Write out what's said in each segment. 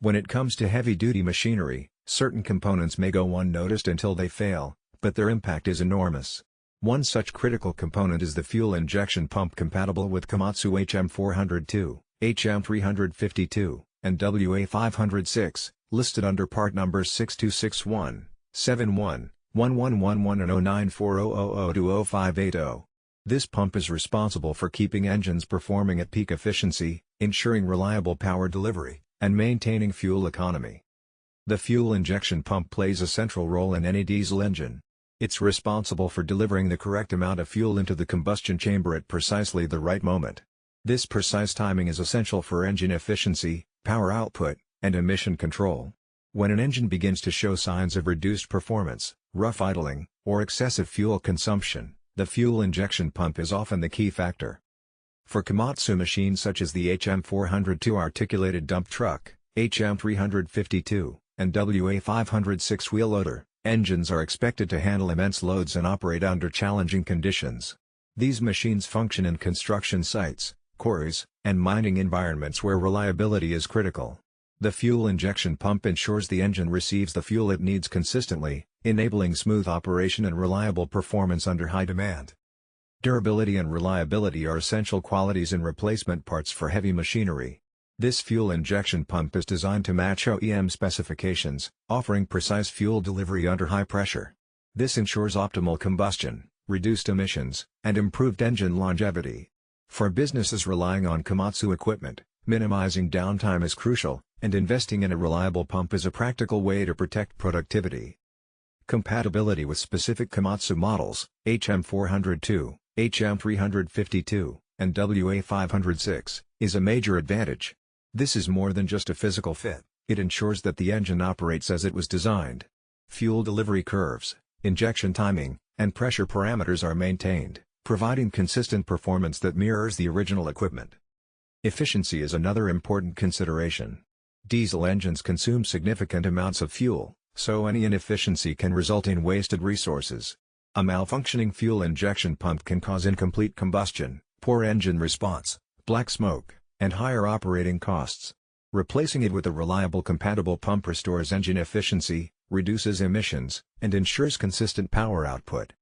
When it comes to heavy-duty machinery, certain components may go unnoticed until they fail, but their impact is enormous. One such critical component is the fuel injection pump compatible with Komatsu HM400-2, HM300-2, and WA506, listed under part numbers 6261, 71, 1111 and 094000205880. This pump is responsible for keeping engines performing at peak efficiency, ensuring reliable power delivery, and maintaining fuel economy. The fuel injection pump plays a central role in any diesel engine. It's responsible for delivering the correct amount of fuel into the combustion chamber at precisely the right moment. This precise timing is essential for engine efficiency, power output, and emission control. When an engine begins to show signs of reduced performance, rough idling, or excessive fuel consumption, the fuel injection pump is often the key factor. For Komatsu machines such as the HM400-2 articulated dump truck, HM300-2, and WA506 wheel loader, engines are expected to handle immense loads and operate under challenging conditions. These machines function in construction sites, quarries, and mining environments where reliability is critical. The fuel injection pump ensures the engine receives the fuel it needs consistently, enabling smooth operation and reliable performance under high demand. Durability and reliability are essential qualities in replacement parts for heavy machinery. This fuel injection pump is designed to match OEM specifications, offering precise fuel delivery under high pressure. This ensures optimal combustion, reduced emissions, and improved engine longevity. For businesses relying on Komatsu equipment, minimizing downtime is crucial, and investing in a reliable pump is a practical way to protect productivity. Compatibility with specific Komatsu models, HM400-2, HM300-2, and WA506, is a major advantage. This is more than just a physical fit, it ensures that the engine operates as it was designed. Fuel delivery curves, injection timing, and pressure parameters are maintained, providing consistent performance that mirrors the original equipment. Efficiency is another important consideration. Diesel engines consume significant amounts of fuel, so any inefficiency can result in wasted resources. A malfunctioning fuel injection pump can cause incomplete combustion, poor engine response, black smoke, and higher operating costs. Replacing it with a reliable compatible pump restores engine efficiency, reduces emissions, and ensures consistent power output.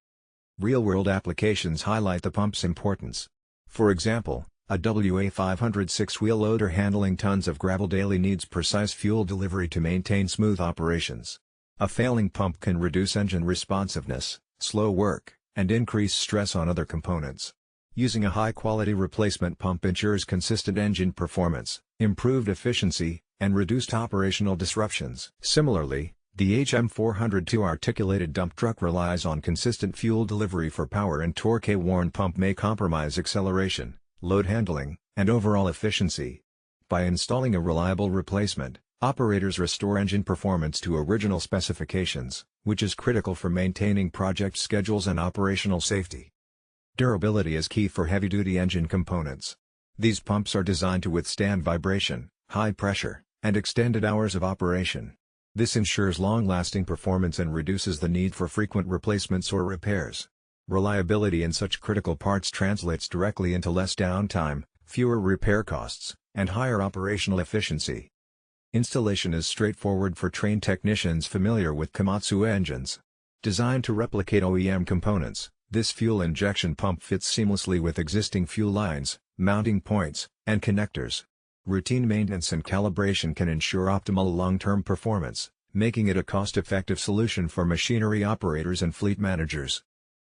Real-world applications highlight the pump's importance. For example, a WA506 wheel loader handling tons of gravel daily needs precise fuel delivery to maintain smooth operations. A failing pump can reduce engine responsiveness, slow work, and increase stress on other components. Using a high-quality replacement pump ensures consistent engine performance, improved efficiency, and reduced operational disruptions. Similarly, the HM400-2 articulated dump truck relies on consistent fuel delivery for power, and torque. A worn pump may compromise acceleration, load handling, and overall efficiency. By installing a reliable replacement, operators restore engine performance to original specifications, which is critical for maintaining project schedules and operational safety. Durability is key for heavy-duty engine components. These pumps are designed to withstand vibration, high pressure, and extended hours of operation. This ensures long-lasting performance and reduces the need for frequent replacements or repairs. Reliability in such critical parts translates directly into less downtime, fewer repair costs, and higher operational efficiency. Installation is straightforward for trained technicians familiar with Komatsu engines. Designed to replicate OEM components, this fuel injection pump fits seamlessly with existing fuel lines, mounting points, and connectors. Routine maintenance and calibration can ensure optimal long-term performance, making it a cost-effective solution for machinery operators and fleet managers.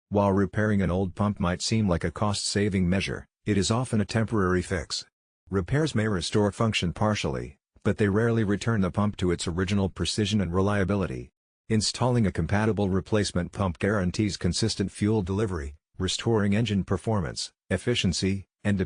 While repairing an old pump might seem like a cost-saving measure, it is often a temporary fix. Repairs may restore function partially, but they rarely return the pump to its original precision and reliability. Installing a compatible replacement pump guarantees consistent fuel delivery, restoring engine performance, efficiency,